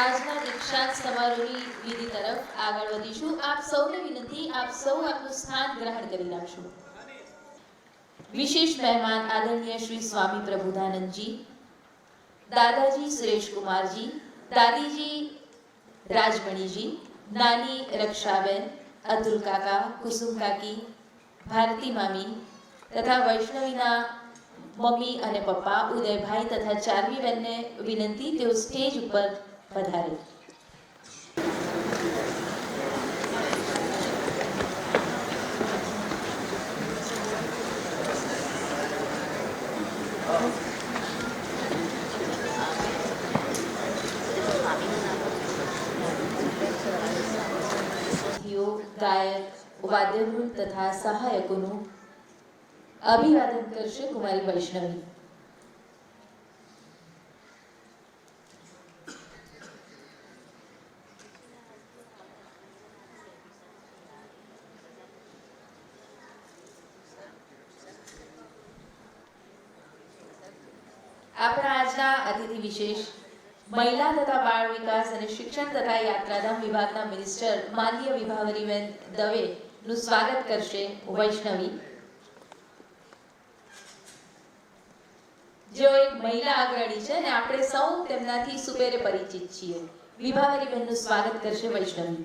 આજના દીક્ષાંત સમારોહની વિધિ તરફ આગળ વધીશું. આપ સૌને વિનંતી, આપ સૌ આપનું સ્થાન ગ્રહણ કરી નાખશો. વિશેષ મહેમાન આદરણીય શ્રી સ્વામી પ્રબોધાનંદજી, દાદાજી સુરેશ કુમારજી, દાદીજી રાજમણીજી, નાની રક્ષાબેન, અતુલ કાકા, કુસુમ કાકી, ભારતી મામી તથા વૈષ્ણવીના મમ્મી અને પપ્પા ઉદયભાઈ તથા ચારમી બેનને વિનંતી તેઓ સ્ટેજ ઉપર પધારે. ગાયક, વાદ્યવૃંદ તથા સહાયકોનું અભિવાદન કરશે કુમારી વૈષ્ણવી. આપણા આજના અતિથિ વિશેષ મહિલા તથા બાળ વિકાસ અને શિક્ષણ તથા યાત્રાધામ વિભાગના મિનિસ્ટર માનનીય વિભાવરીબેન દવેનું સ્વાગત કરશે વૈષ્ણવી, જેઓ એક મહિલા અગ્રણી છે અને આપણે સૌ તેમનાથી સુપેરે પરિચિત છીએ. વિભાવરીબેનનું સ્વાગત કરશે વૈષ્ણવી.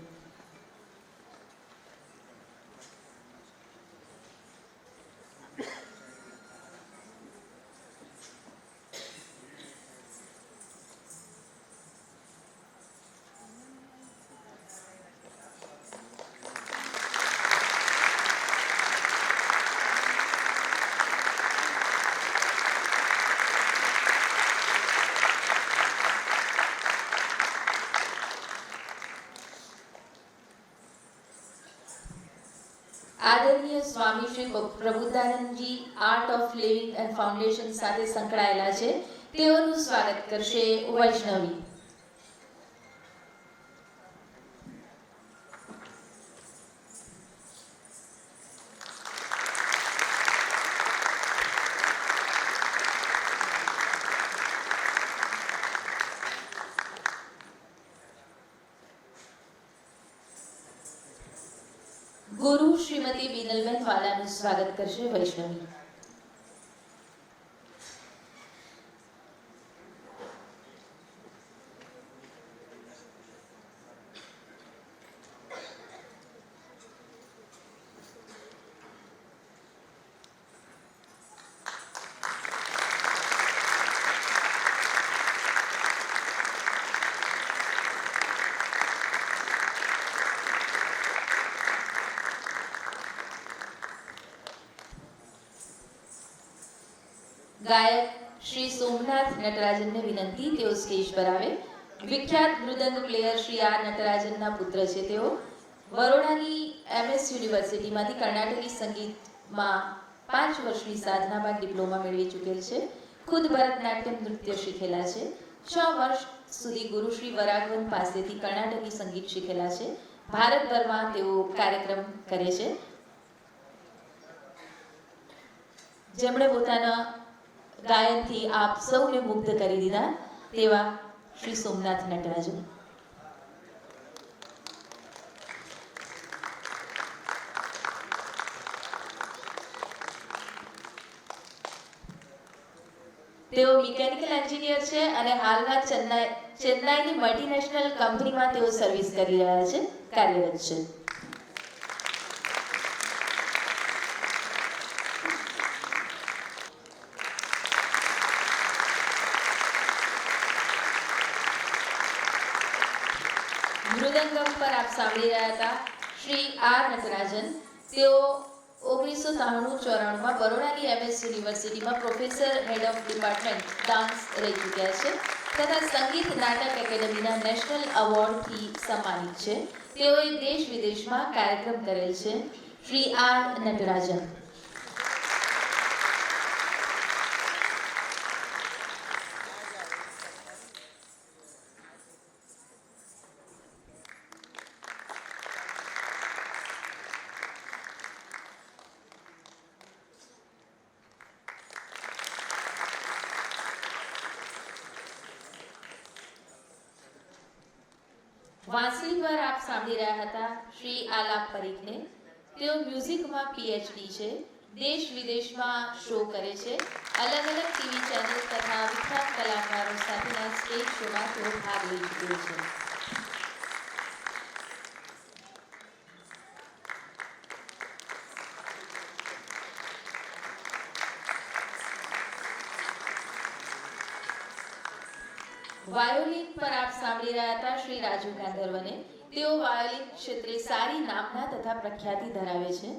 આદરણીય સ્વામી Shri Prabodhanandji art of living and foundation સાથે સંકળાયેલા છે, તેઓનું સ્વાગત કરશે વૈષ્ણવી. ગુરુ શ્રીમતી બીનલબેન વાલાનું સ્વાગત કરશે વૈષ્ણવી. ગાયક શ્રી સોમનાથ નટરાજનને વિનંતી તેઓ સ્ટેજ પર આવે. વિખ્યાત મૃદંગ પ્લેયર શ્રી આર નટરાજનના પુત્ર છે. તેઓ બરોડાની MS યુનિવર્સિટીમાંથી કર્ણાટકી સંગીતમાં 5 વર્ષની સાધના બાદ ડિપ્લોમા મેળવી ચૂકેલ છે. ખુદ ભરતનાટ્યમ નૃત્ય શીખેલા છે. 6 વર્ષ સુધી ગુરુ શ્રી વરાગવન પાસેથી કર્ણાટકી સંગીત શીખેલા છે. ભારતભરમાં તેઓ કાર્યક્રમ કરે છે, જેમણે પોતાના ગાયનથી આપ સૌને મુગ્ધ કરી દીધા તેવા શ્રી સોમનાથ નટરાજન. તેઓ મિકેનિકલ એન્જિનિયર છે અને હાલમાં ચેન્નાઈની મલ્ટીનેશનલ કંપનીમાં તેઓ સર્વિસ કરી રહ્યા છે, કાર્યરત છે. મૃદંગમ પર આપ સાંભળી રહ્યા હતા શ્રી આર નટરાજન. તેઓ 1993-94માં બરોડાની MS યુનિવર્સિટીમાં professor head of department dance રહી ચૂક્યા છે તથા સંગીત નાટક એકેડમીના નેશનલ એવોર્ડથી સન્માનિત છે. તેઓએ દેશ વિદેશમાં કાર્યક્રમ કરેલ છે. શ્રી આર નટરાજન. વાંસળી પર આપ સાંભળી રહ્યા હતા શ્રી આલાપ પરીખને. તેઓ મ્યુઝિકમાં પીએચડી છે, દેશ વિદેશમાં શો કરે છે, અલગ અલગ ટીવી ચેનલ તથા વિખ્યાત કલાકારો સાથેના સ્ટેજ શોમાં તેઓ ભાગ લઈ ચૂક્યો છે. વાયોલિન પર આપ સાંભળી રહ્યા હતા શ્રી રાજુ ગાંધર્વને. તેઓ વાયોલિન ક્ષેત્રે સારી નામના તથા પ્રખ્યાતિ ધરાવે છે.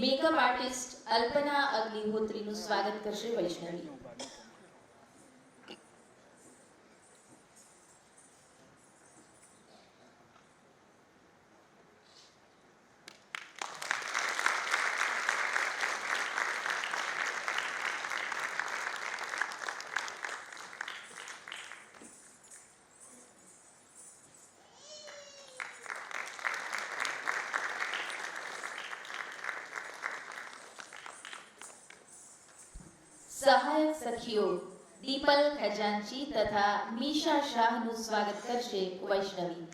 મેકઅપ આર્ટિસ્ટ અલ્પના અગ્નિહોત્રીનું સ્વાગત કરશે વૈષ્ણવી. સહાયક સખીઓ દીપલ ખજાનચી તથા મીશા શાહનું સ્વાગત કરશે વૈષ્ણવી.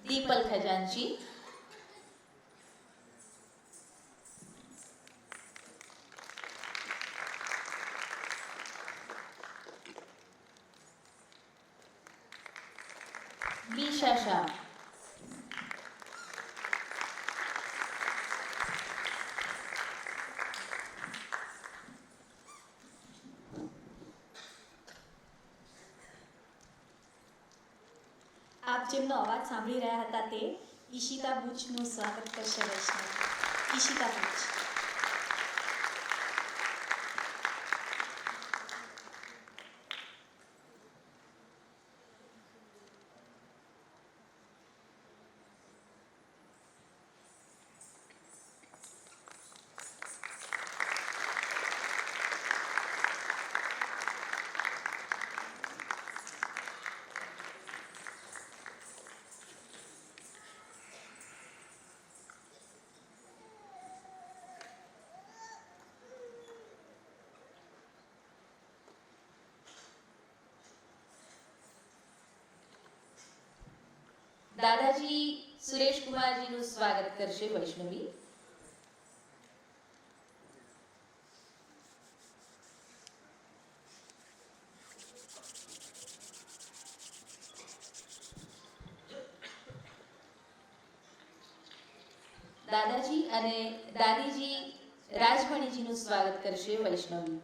દીપલ ખજાનચી, मीशा शाह, આપ જેમનો અવાજ સાંભળી રહ્યા હતા તે ઈશિતા બુચનું સ્વાગત કરશે વૈષ્ણવ. ઈશિતા બુચ. દાદાજી સુરેશ કુમારજીનું સ્વાગત કરશે વૈષ્ણવી. દાદાજી અને દાદીજી રાજમણીજીનું સ્વાગત કરશે વૈષ્ણવી.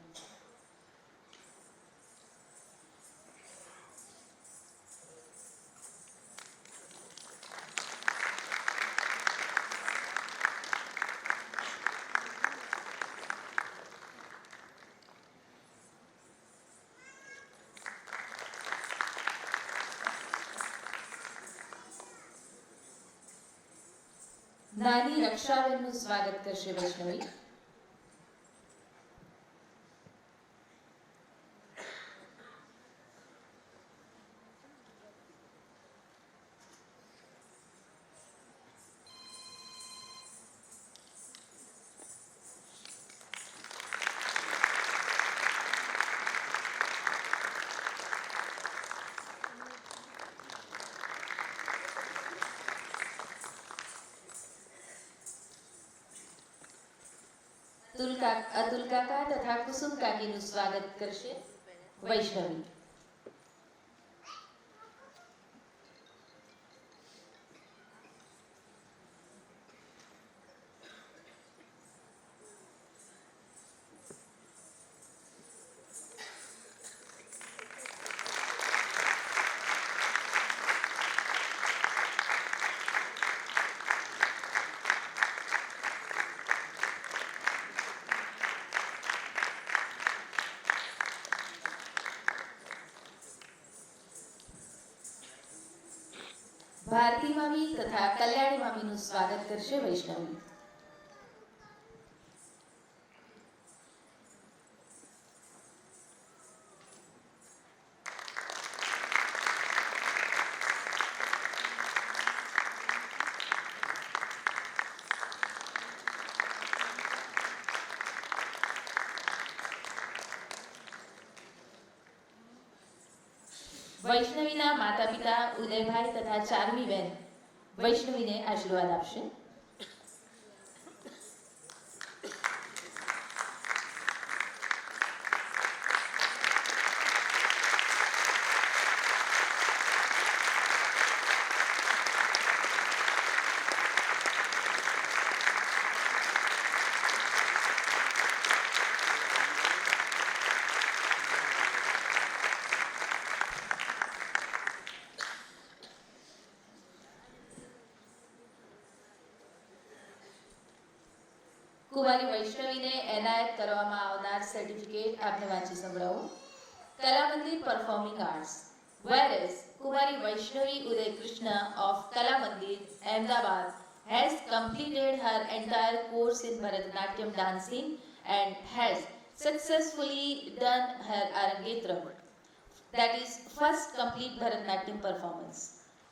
નાની રક્ષાબેનનું સ્વાગત કરશે વૈષ્ણવી. અતુલ કાકા તથા કુસુમ કાકીનું સ્વાગત કરશે વૈષ્ણવી. ભારતી મામી તથા કલ્યાણી મામીનું સ્વાગત કરશે વૈષ્ણવી. વૈષ્ણવીના માતા પિતા ઉદયભાઈ તથા ચારમી બેન વૈષ્ણવીને આશીર્વાદ આપશે. કુમારી વૈષ્ણવીને એનાયત કરવામાં આવનાર સર્ટિફિકેટ આપને વાંચી સંભળાવું. કલા મંદિર performing arts. Whereas Kumari Vaishnavi Uday Krishna of Kala Mandir, Ahmedabad has completed her entire course in Bharatanatyam dancing and has successfully done her Arangetram, that is first complete Bharatanatyam performance,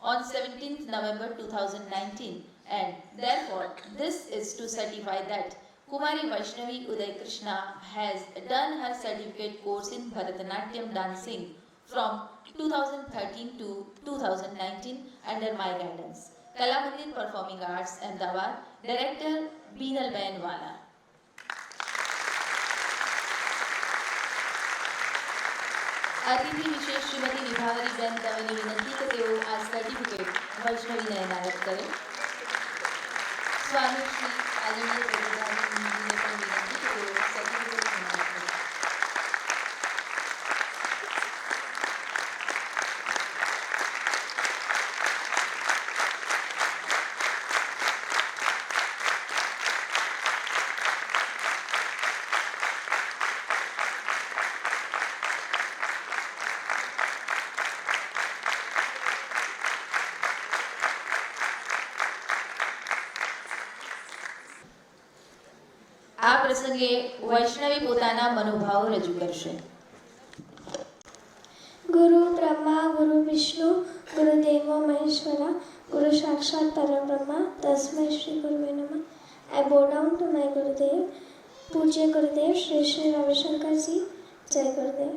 on 17th November 2019, and therefore this is to certify that Kumari Vaishnavi Uday Krishna has done her certificate course in Bharatanatyam dancing from 2013 to 2019 under my guidance. Kala Mandir Performing Arts, Ahmedabad, Director Beenal Bain Wala. અતિથિ વિશેષ શ્રીમતી વિભાવરીબેન દવેની વિનંતી કે તેઓ આ certificate વૈષ્ણવીને એનાયત કરે. સ્વામી શ્રી આદરણીય પ્રભુદાસજીને પણ વિનંતી કે તેઓ સર્ટિફિકેટ એનાયત કરે. આ પ્રસંગે વૈષ્ણવી પોતાના મનોભાવો રજૂ કરશે. गुरु ब्रह्मा गुरु विष्णु गुरुदेवो महेश्वरा गुरु साक्षात परब्रह्मा तस्मै श्री गुरुवे नमः. I bow down to my Gurudev, Pujya Gurudev Shri Shri Ravishankar Ji, Jai Gurudev.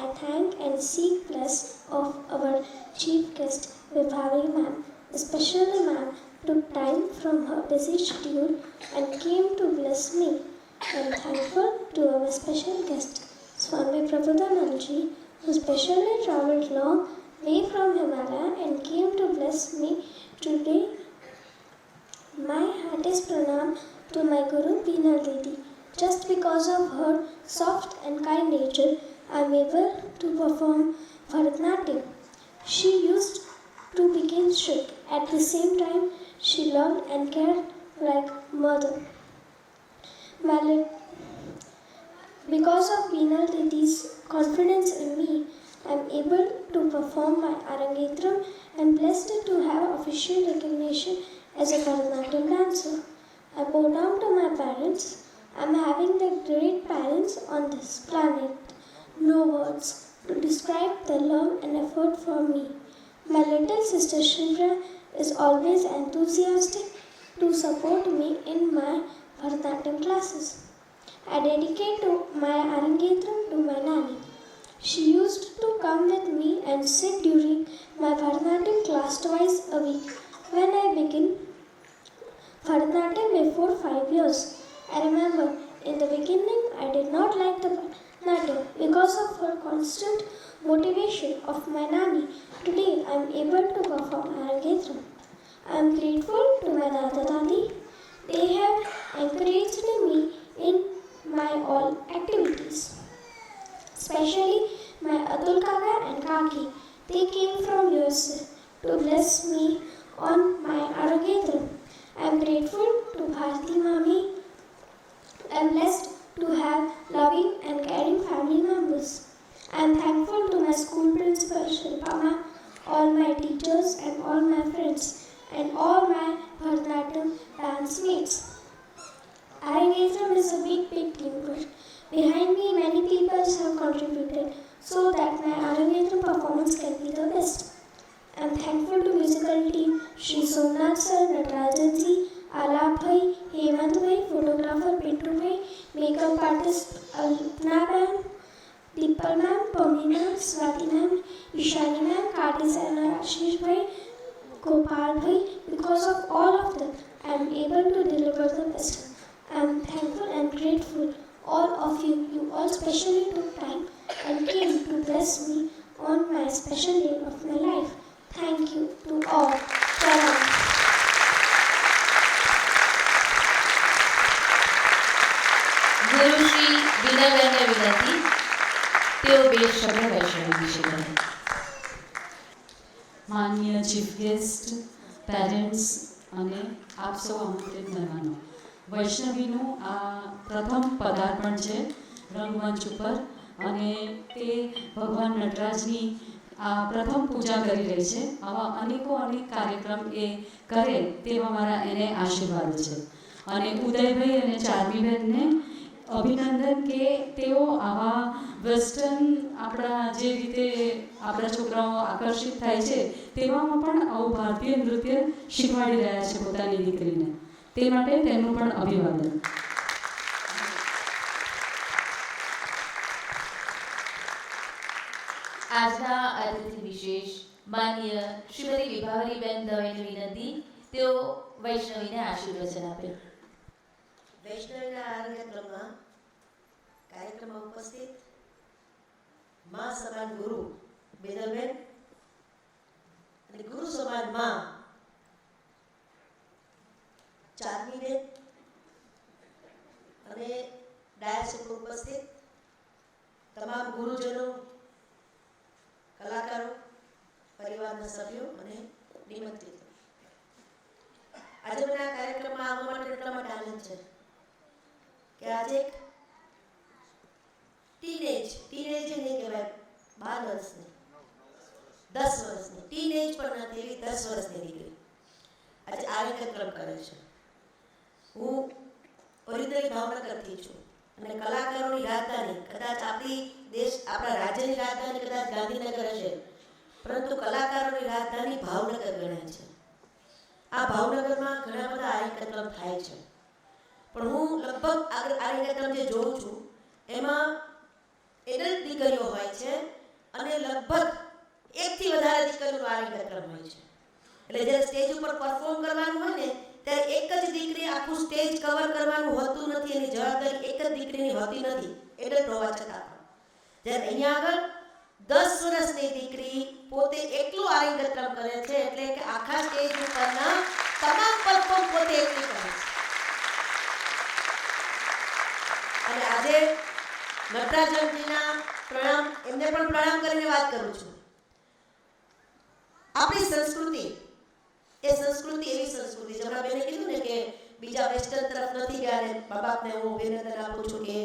I thank and seek bless of our chief guest Vibhavi ma'am. Especially ma'am took time from her busy schedule and came to bless me. I am thankful to our special guest Swami Prabodhananji, who specially travelled long way from Himalaya and came to bless me today. My heartiest pranam to my Guru Beenal Didi. Just because of her soft and kind nature, I am able to perform Bharatanatyam. She used to begin strict. At the same time, she loved and cared like mother. Because of Beenal Didi's confidence in me, I am able to perform my Arangetram and blessed to have official recognition as a Bharatanatyam dancer. I bow down to my parents. I am having the great parents on this planet. No words to describe their love and effort for me. My little sister Shivra is always enthusiastic to support me in my Bharatanatyam classes. I dedicate my Arangetram to my nanny. She used to come with me and sit during my Bharatanatyam class twice a week. When I began Bharatanatyam before 5 years, I remember in the beginning I did not like the Bharatanatyam because of her constant motivation of my nanny. Today I am able to perform Arangetram. I am grateful to my Dada Dadi. They have encouraged me in my all activities. Especially my Atul Kaka and Kaki. They came from USA to bless me on my Arangetram. I am grateful to Bharti Mami. I am blessed to have loving and caring family members. I am thankful to my school principal Shilpa Ma, all my teachers and all my friends. So participants Alpna ma'am, Deepal ma'am, Pawni ma'am, Swati ma'am, Ishani ma'am, Karti sir and Ashish bhai, Gopal bhai, because of all of them, I am able to deliver the best. I am thankful and grateful all of you. You all specially took time and came to bless me on my special day of my life. Thank you to all. Pranam. Gurushri બીનાબેનને વિનંતી તેઓ બે શબ્દ વૈષ્ણવી વિશે કહે. માનનીય chief guest, parents અને આપ સૌ આમંત્રિત મહેમાનો, વૈષ્ણવીનું આ પ્રથમ પદાર્પણ છે રંગમંચ ઉપર અને તે ભગવાન નટરાજની આ પ્રથમ પૂજા કરી રહી છે. આવા અનેક કાર્યક્રમ એ કરે તેવા મારા એને આશીર્વાદ છે. અને ઉદયભાઈ અને ચાર્મીબેનને અભિનંદન કે તેઓ આવા વેસ્ટર્ન આપણા જે રીતે આપણા છોકરાઓ આકર્ષિત થાય છે તેવામાં પણ આવું ભારતીય નૃત્ય શીખવાડી રહ્યા છે પોતાની દીકરીને. તે માટે તેમનું પણ અભિવાદન. આજના અતિથિ વિશેષ માન્ય શ્રીમતી વિભાવરીબેન દવેને વિનંતી તેઓ વૈષ્ણવીને આશીર્વચન આપે. વૈષ્ણવીના કાર્યક્રમમાં ઉપસ્થિત મા સમાન ગુરુ બેનલબેન અને ગુરુ સમાન મા ચાર્મીબેન અને ડાયસ ઉપર ઉપસ્થિત તમામ ગુરુજનો, કલાકારો, પરિવારના સભ્યો અને નિમંત્રિતો, આજે મને આ કાર્યક્રમમાં આવવા માટે એટલા માટે આનંદ છે કે આજે એક ટીનેજ નહીં કહેવાય, 12 વર્ષની, 10 વર્ષની, ટીનેજ પણ નથી એવી 10 વર્ષની દીકરી આજે આ કાર્યક્રમ કરે છે. હું ઓરિજિનલી ભાવનગરથી છું અને કલાકારોની રાજધાની કદાચ આપણા રાજ્યની રાજધાની કદાચ ગાંધીનગર હશે, પરંતુ કલાકારોની રાજધાની ભાવનગર ગણાય છે. આ ભાવનગરમાં ઘણા બધા કાર્યક્રમ થાય છે, પણ હું લગભગ આ કાર્યક્રમ જે જોઉં છું એમાં એડલ્ટ દીકરીઓ હોય છે અને લગભગ એકથી વધારે દીકરીઓનો કાર્યક્રમ હોય છે. એટલે જ્યારે સ્ટેજ ઉપર પરફોર્મ કરવાનું હોય ને ત્યારે એક જ દીકરી આખું સ્ટેજ કવર કરવાનું હોતું નથી, એની જવાબદારી એક જ દીકરીની હોતી નથી એડલ્ટ હોવા છતાં પણ. જ્યારે અહીંયા આગળ 10 વર્ષની દીકરી પોતે એકલું કાર્યક્રમ કરે છે, એટલે કે આખા સ્ટેજ ઉપરના તમામ પરફોર્મ પોતે એકલી કરે છે. અને આજે નટરાજનજીના પ્રણામ, એમને પણ પ્રણામ કરીને વાત કરું છું. આપણી સંસ્કૃતિ એ સંસ્કૃતિ એવી સંસ્કૃતિ જમણા બેને કીધું ને કે બીજા વેસ્ટર્ન તરફ નથી ગયા, ને મા બાપને હું અભિનંદન આપું છું કે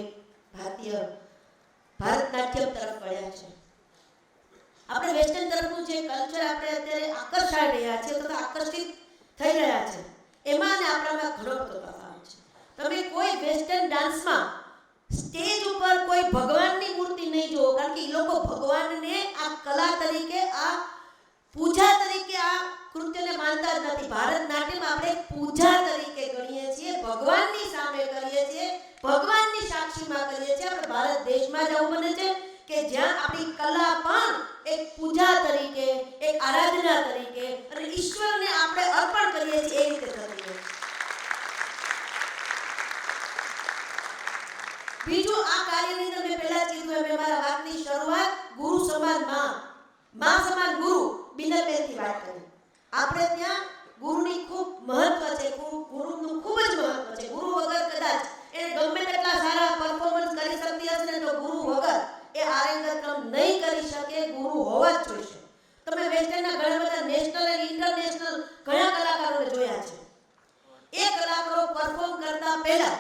ભારતનાટ્યમ તરફ વળ્યા છે. આપણે વેસ્ટર્ન તરફનું જે કલ્ચર આપણે અત્યારે આકર્ષાઈ રહ્યા છે તથા આકર્ષિત થઈ રહ્યા છે એમાં ને આપણામાં ઘણો બધો તફાવત છે. તમે કોઈ વેસ્ટર્ન ડાન્સમાં સ્ટેજ ઉપર કોઈ ભગવાનની મૂર્તિ નહીં જુઓ, કારણ કે એ લોકો ભગવાનને આ કલા તરીકે, આ પૂજા તરીકે આ કૃત્યને માનતા જ નથી. ભારતનાટ્યમ આપણે પૂજા તરીકે ગણીએ છીએ, ભગવાનની સામે કરીએ છીએ, ભગવાનની સાક્ષીમાં કરીએ છીએ. આપણે ભારત દેશમાં જ આવું બને છે કે જ્યાં આપણી કલા પણ એક પૂજા તરીકે, એક આરાધના તરીકે અને ઈશ્વરને આપણે અર્પણ કરીએ છીએ એ રીતે કરીએ. બીજું આ કાર્યની અંદર મેં પહેલા કીધું એમ મારા વાતની શરૂઆત ગુરુ સમાન મા સમાન ગુરુ બીનાબેનથી વાત કરી. આપણે ત્યાં ગુરુની ખૂબ મહત્વ છે, ગુરુનું ખૂબ જ મહત્વ છે. ગુરુ વગર કદાચ એ ગમે તેટલા સારા પરફોર્મન્સ કરી શકતી હશે ને તો ગુરુ વગર એ કાર્યક્રમ નહીં કરી શકે. ગુરુ હોવા જ જોઈશે. તમે વેસ્ટર્નના ઘણા બધા નેશનલ અને ઇન્ટરનેશનલ ઘણા કલાકારોને જોયા છે. એ કલાકારો પરફોર્મ કરતા પહેલા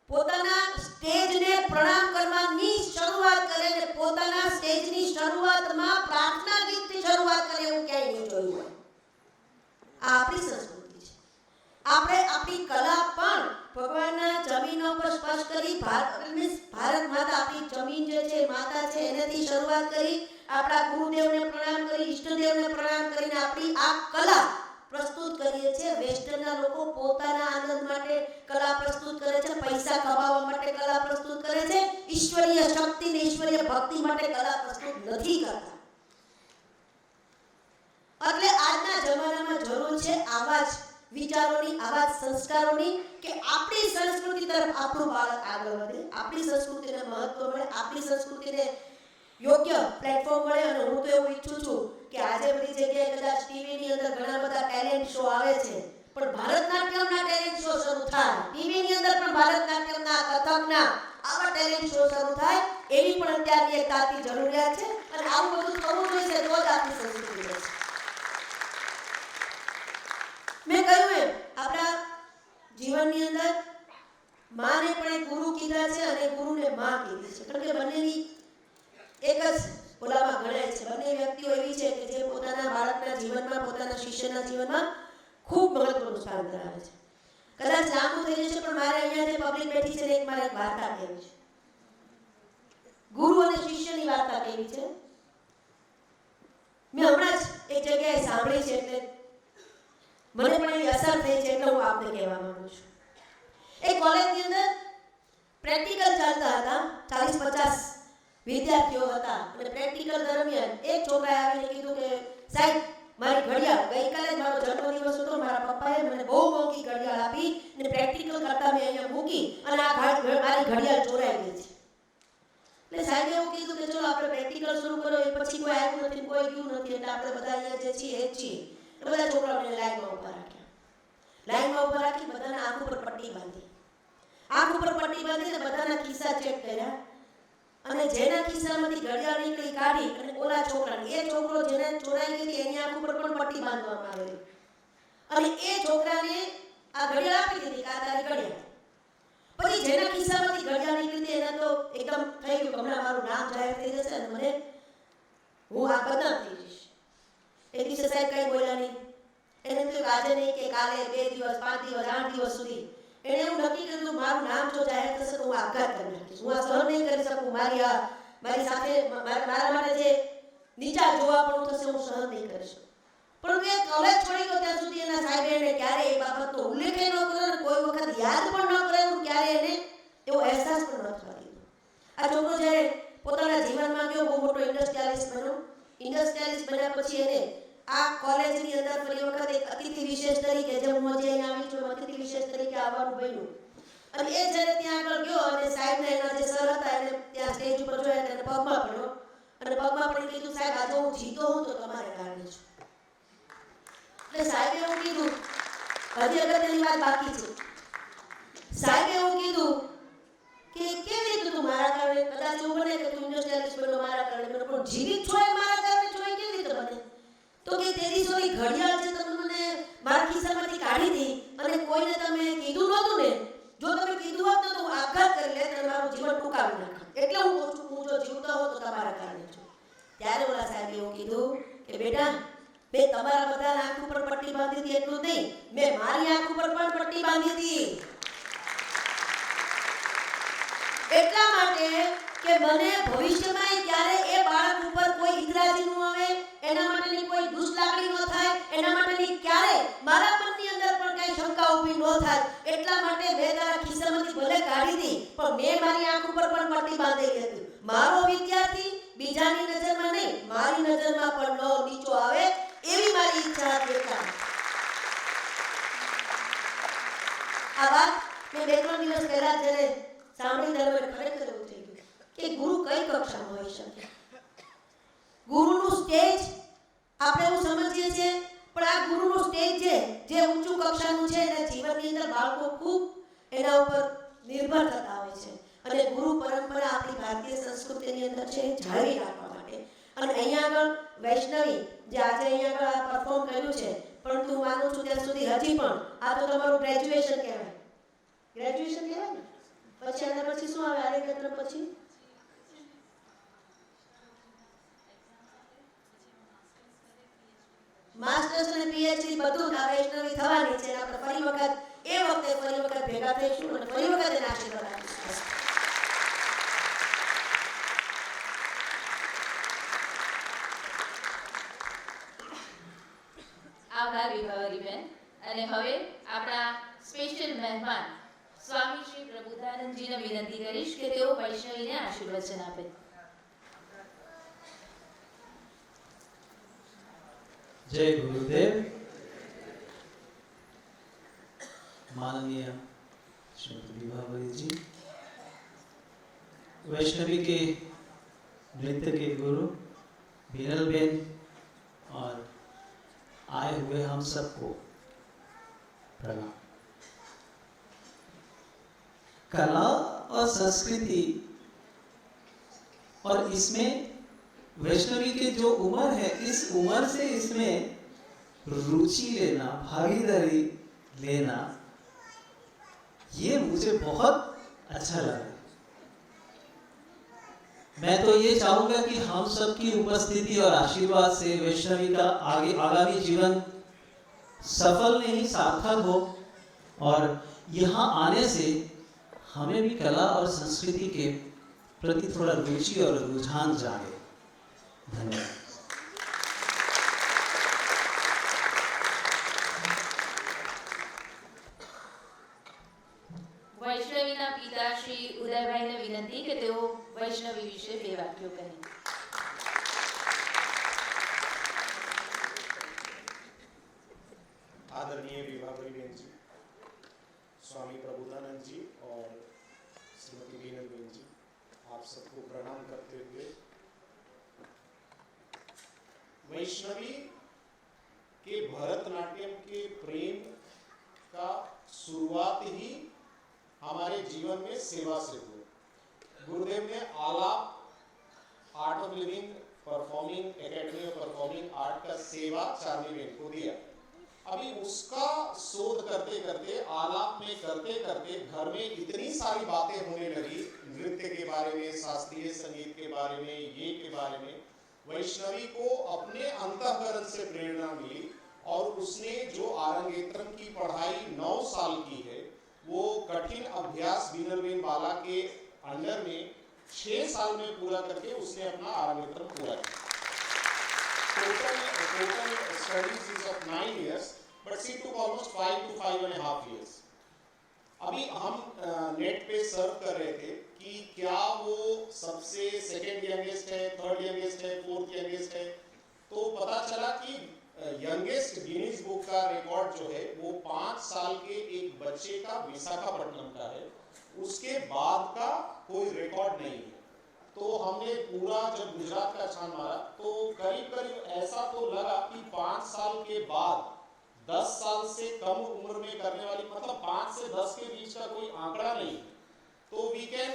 પોતાના સ્ટેજને પ્રણામ કરવાની શરૂઆત કરે અને પોતાના સ્ટેજની શરૂઆતમાં પ્રાર્થના ગીતથી શરૂઆત કરે એવું ક્યાંય નહીં જોયું હોય. આ આપણી સંસ્કૃતિ છે. આપણે આપણી કલા પણ ભગવાનના જમીન પર સ્પર્શ કરી, ભારત માતા આપણી જમીન જે છે માતા છે એનાથી શરૂઆત કરી, આપણા ગુરુદેવને પ્રણામ કરી, ઈષ્ટદેવને પ્રણામ કરીને આપણી આ કલા પ્રસ્તુત કરીએ છીએ. વેસ્ટર્નના લોકો પોતાના આનંદ માટે કલા પ્રસ્તુત કરે છે, પૈસા કમાવા માટે કલા પ્રસ્તુત કરે છે, ઈશ્વરીય શક્તિ ને ઈશ્વરીય ભક્તિ માટે કલા પ્રસ્તુત નથી કરતા. એટલે આજના જમાનામાં જરૂર છે આવા જ વિચારોની, આવા જ સંસ્કારોની, કે આપણી સંસ્કૃતિ તરફ આપણું બાળક આગળ વધે, આપણી સંસ્કૃતિને મહત્વ મળે, આપણી સંસ્કૃતિને યોગ્ય પ્લેટફોર્મ મળે. અને હું તો એવું ઈચ્છું છું કે આજે બધી જગ્યાએ કદાચ ટીવીની અંદર ઘણા બધા ટેલેન્ટ શો આવે છે, પણ ભારતનાટ્યમના ટેલેન્ટ શો શરૂ થાય, ટીવીની અંદર પણ ભારતનાટ્યમના, કથકના આવા ટેલેન્ટ શો શરૂ થાય, એવી પણ અત્યારની એક તાતી જરૂરિયાત છે. અને આવું બધું થવું જોઈએ તો જ આપણી સંસ્કૃતિ રહેશે. મેં કહ્યું એમ આપણા જીવનની અંદર માને પણ એક ગુરુ કીધા છે અને ગુરુને માં કીધી છે, કારણ કે બંનેની એક જ ઓલામાં ગણાય છે. બંને વ્યક્તિઓ એવી છે કે જે પોતાના બાળકના જીવનમાં, પોતાના શિષ્યના જીવનમાં ખૂબ મહત્વનું સ્થાન ધરાવે છે. કદાચ લાંબુ થઈ જશે, પણ મારે અહીંયા જે પબ્લિક બેઠી છે ને એક મારે એક વાર્તા કહેવી છે. ગુરુ અને શિષ્યની વાર્તા કહેવી છે. મેં હમણાં જ એક જગ્યાએ સાંભળી છે, એટલે મને પણ એની અસર થઈ છે, એટલે હું આપને કહેવા માંગુ છું. એક કોલેજની અંદર પ્રેક્ટિકલ ચાલતા હતા, 40-50 વિદ્યાર્થીઓ હતા, અને પ્રેક્ટિકલ દરમિયાન એક છોકરાએ આવીને કીધું કે સાહેબ, મારી ઘડિયાળ, ગઈકાલે જ મારો જન્મદિવસ હતો, મારા પપ્પાએ મને બહુ મોંઘી ઘડિયાળ આપી અને પ્રેક્ટિકલ કરતા મેં અહીંયા મૂકી અને આ મારી ઘડિયાળ ચોરાઈ ગઈ છે. એટલે સાહેબે એવું કીધું કે ચલો આપણે પ્રેક્ટિકલ શરૂ કરો, એ પછી કોઈ આવ્યું નથી, કોઈ ગયું નથી, એટલે આપણે બધા અહીંયા જે છીએ એ જ છીએ. બધા છોકરાઓને લાઈનમાં ઊભા રાખ્યા. લાઈનમાં ઊભા રાખી બધાના આંખ ઉપર પટ્ટી બાંધી. આંખ ઉપર પટ્ટી બાંધીને બધાના ખિસ્સા ચેક કર્યા, અને જેના ખિસ્સામાંથી ઘડિયાળ નીકળી કાઢી અને ઓલા છોકરાને, એ છોકરો જેને ચોરાઈ ગઈ હતી એની આંખ ઉપર પણ પટ્ટી બાંધવામાં આવેલી, અને એ છોકરાને આ ઘડિયાળ આપી દીધી કે આ તારી ઘડિયાળ. પછી જેના ખિસ્સામાંથી ઘડિયાળ નીકળી હતી એને તો એકદમ થઈ ગયું કે હમણાં મારું નામ જાહેર થઈ જશે અને મને હું આ બદનામ થઈ જઈશ. એ દિવસે સાહેબ કઈ બોલ્યા નહીં. એને થયું આજે નહીં કે કાલે, 2 દિવસ, 5 દિવસ, 8 દિવસ સુધી એને એવું નક્કી કર્યું મારું નામ જો જાહેર થશે તો હું આપઘાત કરી નાખીશ, હું આ સહન નહીં કરી શકું, મારી સાથે મારા માટે જે નીચા જોવા પણ થશે હું સહન નહીં કરી શકું. પણ એ કોલેજ છોડી ગયો ત્યાં સુધી એના સાહેબે એને ક્યારે એ બાબતનો ઉલ્લેખ ન કર્યો, અને કોઈ વખત યાદ પણ ન કરાયું, ક્યારે એને એવો અહેસાસ પણ ન થવા દીધો. આ છોકરો જ્યારે પોતાના જીવનમાં ગયો, બહુ મોટો ઇન્ડસ્ટ્રીયાલિસ્ટ બન્યો. ઇન્ડસ્ટ્રીયાલિસ્ટ બન્યા પછી એને આ કોલેજની અંદર ફરી વખત એક અતિથિ વિશેષ તરીકે, જે હું જે અહીંયા આવી છું, અતિથિ વિશેષ તરીકે આવવાનું બન્યું. અને એ જ્યારે ત્યાં આગળ ગયો અને સાહેબને એના જે સર હતા એને ત્યાં સ્ટેજ ઉપર જોયા, એને પગમાં પડ્યો અને પગમાં પડી કીધું સાહેબ આજે હું જીતો હું તો તમારે કારણે છું. એટલે સાહેબે એવું કીધું, હજી અગત્યની વાત બાકી છે. સાહેબે એવું કીધું કે કેવી રીતે તું મારા કારણે, કદાચ એવું બને કે તું ઇન્ડસ્ટ્રીયાલિસ્ટ બન્યો મારા કારણે, પણ જીવિત છો એ મારા કારણે છો, એ કેવી રીતે બને? તો કે તેરી સોની ઘડિયાળ છે તમે મને મારા ખિસ્સામાંથી કાઢી દી, અને કોઈને તમે કીધું નહોતું ને, જો તમે કીધું હોત તો હું આપઘાત કરી લેત અને મારું જીવન ટૂંકાવી નાખત. એટલે હું કહું છું, હું જો જીવતો હોત તો તમારા કારણે છું. ત્યારે ઓલા સાહેબે એવું કીધું કે બેટા, મેં તમારા બધાના આંખ ઉપર પટ્ટી બાંધી હતી એટલું જ નહીં, મેં મારી આંખ ઉપર પણ પટ્ટી બાંધી હતી. એટલા માટે કે મને ભવિષ્યમાં ક્યારે એ બાળક ઉપર કોઈ ઇતરાજી ન આવે, એના માટેની કોઈ દુષ્લાગણી ન થાય, એના માટેની ક્યારે મારા મનની અંદર પણ કઈ શંકા ઊભી ન થાય, એટલા માટે મેં તારા ખિસ્સામાંથી ભલે કાઢી હતી, પણ મેં મારી આંખ ઉપર પણ પટ્ટી બાંધેલી હતી. મારો વિદ્યાર્થી બીજાની નજરમાં નહીં, મારી નજરમાં પણ ન નીચો આવે, એવી મારી ઈચ્છા હતી. આ વાત મેં 2-3 દિવસ પહેલા જ્યારે સાંભળી ત્યારે મને ખરેખર એવું થઈ ગયું કે ગુરુ કઈ કક્ષામાં હોઈ શકે. ગુરુનું સ્ટેજ આપણે એવું સમજીએ છીએ, પણ આ ગુરુનું સ્ટેજ જે ઊંચું કક્ષાનું છે, એના જીવનની અંદર બાળકો ખૂબ એના ઉપર નિર્ભર થતા હોય છે. અને ગુરુ પરંપરા આપણી ભારતીય સંસ્કૃતિની અંદર છે જાળવી રાખવા માટે. અને અહીંયા આગળ વૈષ્ણવી જે આજે અહીંયા આગળ આ પરફોર્મ કર્યું છે, પરંતુ હું માનું છું ત્યાં સુધી હજી પણ આ તો તમારું ગ્રેજ્યુએશન કહેવાય. ગ્રેજ્યુએશન કહેવાય ને, પછી આના પછી શું આવે? આર્યક્ષેત્ર પછી માસ્ટર્સ અને પીએચડી બધું આ વૈષ્ણવી થવાની છે. આપણે ફરી વખત એ વખતે ફરી વખત ભેગા થઈશું અને ફરી વખત એના આશીર્વાદ આપીશું. આભાર વિભાવરીબેન. અને હવે આપણા સ્પેશિયલ મહેમાન સ્વામી શ્રી પ્રબુદ્ધાનંદજીને વિનંતી કરીશ કે તેઓ વૈષ્ણવીને આશીર્વચન આપે. जय गुरुदेव. माननीय श्रीमती विभावरी जी, वैष्णवी के नृत्य के गुरु बीनल बेन और आए हुए हम सबको प्रणाम. कला और संस्कृति और इसमें वैष्णवी के जो उम्र है, इस उम्र से इसमें रुचि लेना, भागीदारी लेना, ये मुझे बहुत अच्छा लगा. मैं तो ये चाहूंगा कि हम सबकी उपस्थिति और आशीर्वाद से वैष्णवी का आगामी जीवन सफल नहीं सार्थक हो और यहाँ आने से हमें भी कला और संस्कृति के प्रति थोड़ा रुचि और रुझान जागे. धन्यवाद. વૈષ્ણવીના પિતા શ્રી ઉદયભાઈને વિનંતી કે તેઓ વૈષ્ણવી વિશે 2 વાક્યો કહે. आदरणीय विभावरी बेन जी, स्वामी प्रबुद्धानंद जी और श्रीमती बीनल बेन जी, आप सबको प्रणाम करते हुए वैष्णवी के भरतनाट्यम के प्रेम का शुरुआत ही हमारे जीवन में सेवा से हुई. गुरुदेव ने आलाप art of living performing academy of performing art का सेवा चार्मी बेन को दिया. अभी उसका शोध करते करते आलाप में करते करते घर में इतनी सारी बातें होने लगी, नृत्य के बारे में, शास्त्रीय संगीत के बारे में, ये के बारे में. वैष्णवी को अपने अंतःकरण से प्रेरणा मिली और उसने जो आरंगेत्रम की पढ़ाई 9 साल की है, वो कठिन अभ्यास बीनल बेन बाला के अंडर में 6 साल में पूरा करके उसने अपना आरंगेत्रम पूरा किया. Total studies is of 9 years, but she took almost 5 to 5.5 years. अभी हम नेट पे सर्व कर रहे थे कि क्या वो सबसे सेकेंड यंगेस्ट है, थर्ड यंगेस्ट है, फोर्थ यंगेस्ट है, तो पता चला कि यंगेस्ट गिनीज बुक का रिकॉर्ड जो है वो 5 साल के एक बच्चे का विशाखापट्टनम का है, उसके बाद का कोई रिकॉर्ड नहीं है. तो हमने पूरा जब गुजरात का छान मारा तो करीब करीब ऐसा तो लगा कि 5 साल के बाद 10 साल से कम उम्र में करने वाली, मतलब 5 से 10 के बीच का कोई आंकड़ा नहीं. तो we can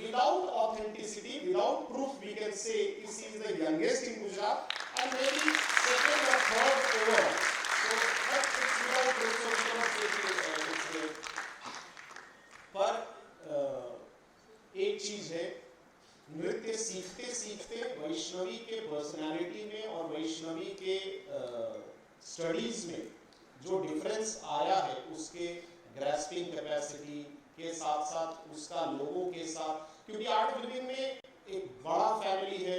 without authenticity, without proof, we can say this is the youngest in Gujarat and may be second और third over. So but it's without proof, so we can say it's. पर एक चीज है, नृत्य सीखते सीखते वैष्णवी के पर्सनालिटी में और वैष्णवी के स्टडीज में जो डिफरेंस आया है, उसके ग्रैस्पिंग कैपेसिटी के साथ साथ उसका लोगों के साथ, क्योंकि आर्ट ऑफ लिविंग में एक बड़ा फैमिली है,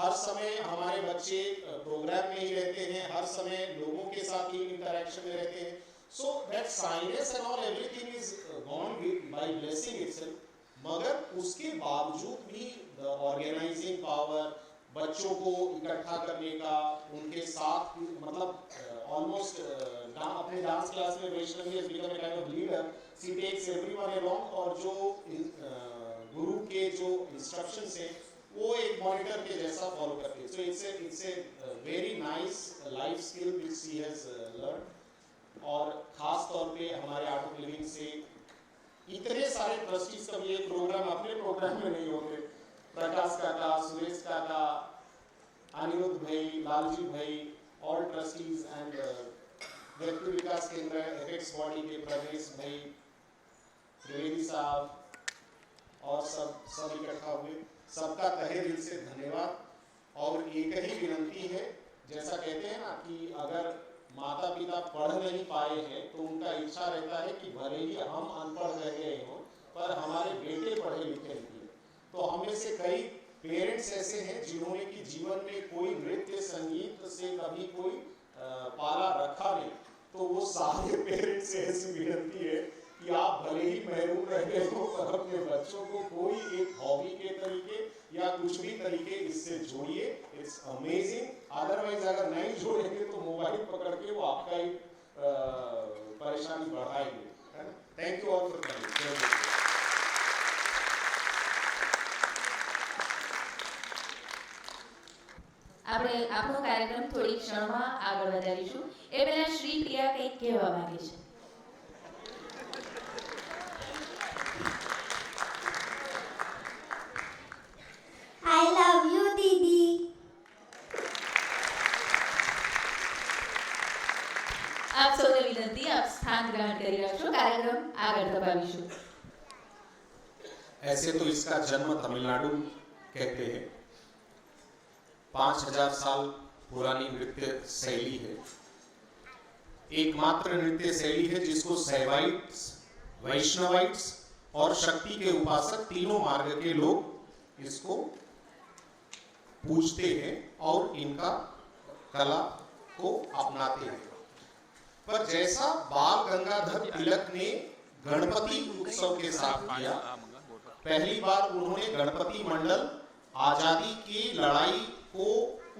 हर समय हमारे बच्चे प्रोग्राम में ही रहते हैं, हर समय लोगों के साथ ही इंटरेक्शन में रहते हैं. So that shyness and all everything is gone by blessing itself. मगर उसके बावजूद भी द ऑर्गेनाइजिंग पावर, बच्चों को इकट्ठा करने का, उनके साथ मतलब ऑलमोस्ट अपने डांस क्लास में Vaishnavi has become a kind of leader. She takes everyone along और जो गुरु के जो इंस्ट्रक्शंस हैं वो एक मॉनिटर के जैसा फॉलो करती है. So it's a very nice life skill which she has learn. और खास तौर पे हमारे आर्ट ऑफ लिविंग से इतने सारे ट्रस्टीज का भी एक प्रोग्राम अपने प्रोग्राम में नहीं होते. प्रकाश काका, सुरेश काका, अनिरुद्ध भाई, लालजी भाई, ऑल ट्रस्टीज एंड व्यक्ति विकास केंद्र एपेक्स बॉडी के प्रवेश भाई, त्रिवेदी साहब और सब इकट्ठा हुए. सबका तहे दिल से धन्यवाद. और एक ही विनंती है, जैसा कहते हैं ना कि अगर माता पिता पढ़ नहीं पाए हैं तो उनका इच्छा रहता है कि भले ही हम अनपढ़ रह गए हों पर हमारे बेटे पढ़े लिखे नहीं. तो हमें से कई पेरेंट्स ऐसे हैं जिन्होंने कि जीवन में कोई नृत्य संगीत से कभी कोई पाला रखा नहीं. तो तो वो सारे पेरेंट्स से ऐसी विनती है कि आप भले ही महरूम रह गए हो पर अपने बच्चों को कोई एक हॉबी के तरीके या कुछ भी तरीके इससे जोड़िए। It's amazing. अदरवाइज अगर नहीं जोड़ेंगे तो मोबाइल पकड़ के वो आपका ही परेशानी बढ़ाएंगे। Thank you all for coming. આપણે આપણો કાર્યક્રમ થોડી ક્ષણમાં આગળ વધારીશું એ પહેલા શ્રી પ્રિયા કંઈક કહેવા માંગે છે. I love you, Didi. આપ સૌને વિનંતી આપ સ્થાન ગ્રહણ કરી રાખશો. કાર્યક્રમ આગળ ધપાવીશું. ऐसे तो इसका जन्म तमिलनाडु कहते हैं। 5000 साल पुरानी नृत्य शैली है। एकमात्र नृत्य शैली है जिसको शैवाइट्स, वैष्णवाइट्स और शक्ति के उपासक तीनों मार्ग के लोग इसको पूजते हैं और इनका कला को अपनाते हैं। पर जैसा बाल गंगाधर तिलक ने गणपति उत्सव के साथ किया, पहली बार उन्होंने गणपति मंडल आजादी की लड़ाई को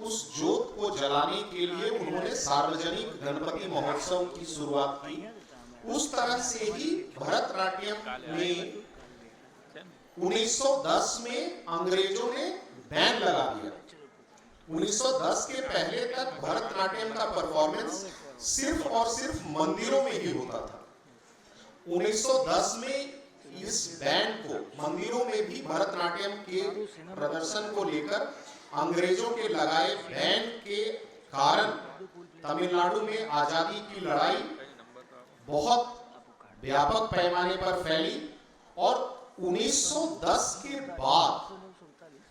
उस ज्योत को जलाने के लिए उन्होंने सार्वजनिक गणपति महोत्सव की शुरुआत की। उस तरह से ही भरतनाट्यम में 1910 में अंग्रेजों ने बैन लगा दिया। 1910 के पहले तक भरतनाट्यम का परफॉर्मेंस सिर्फ और सिर्फ मंदिरों में ही होता था। 1910 में इस बैन को मंदिरों में भी भरतनाट्यम के प्रदर्शन को लेकर अंग्रेजों के लगाए बैन के कारण तमिलनाडु में आजादी की लड़ाई बहुत व्यापक पैमाने पर फैली और 1910 के बाद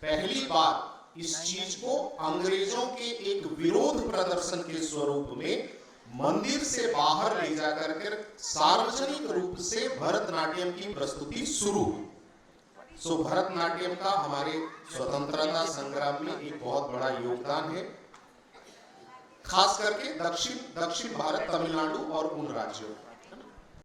पहली बार इस चीज को अंग्रेजों के एक विरोध प्रदर्शन के स्वरूप में मंदिर से बाहर ले जाकर के सार्वजनिक रूप से भरतनाट्यम की प्रस्तुति शुरू हुई। सो भरतनाट्यम का हमारे स्वतंत्रता संग्राम में एक बहुत बड़ा योगदान है, खास करके दक्षिण भारत, तमिलनाडु और उन राज्यों।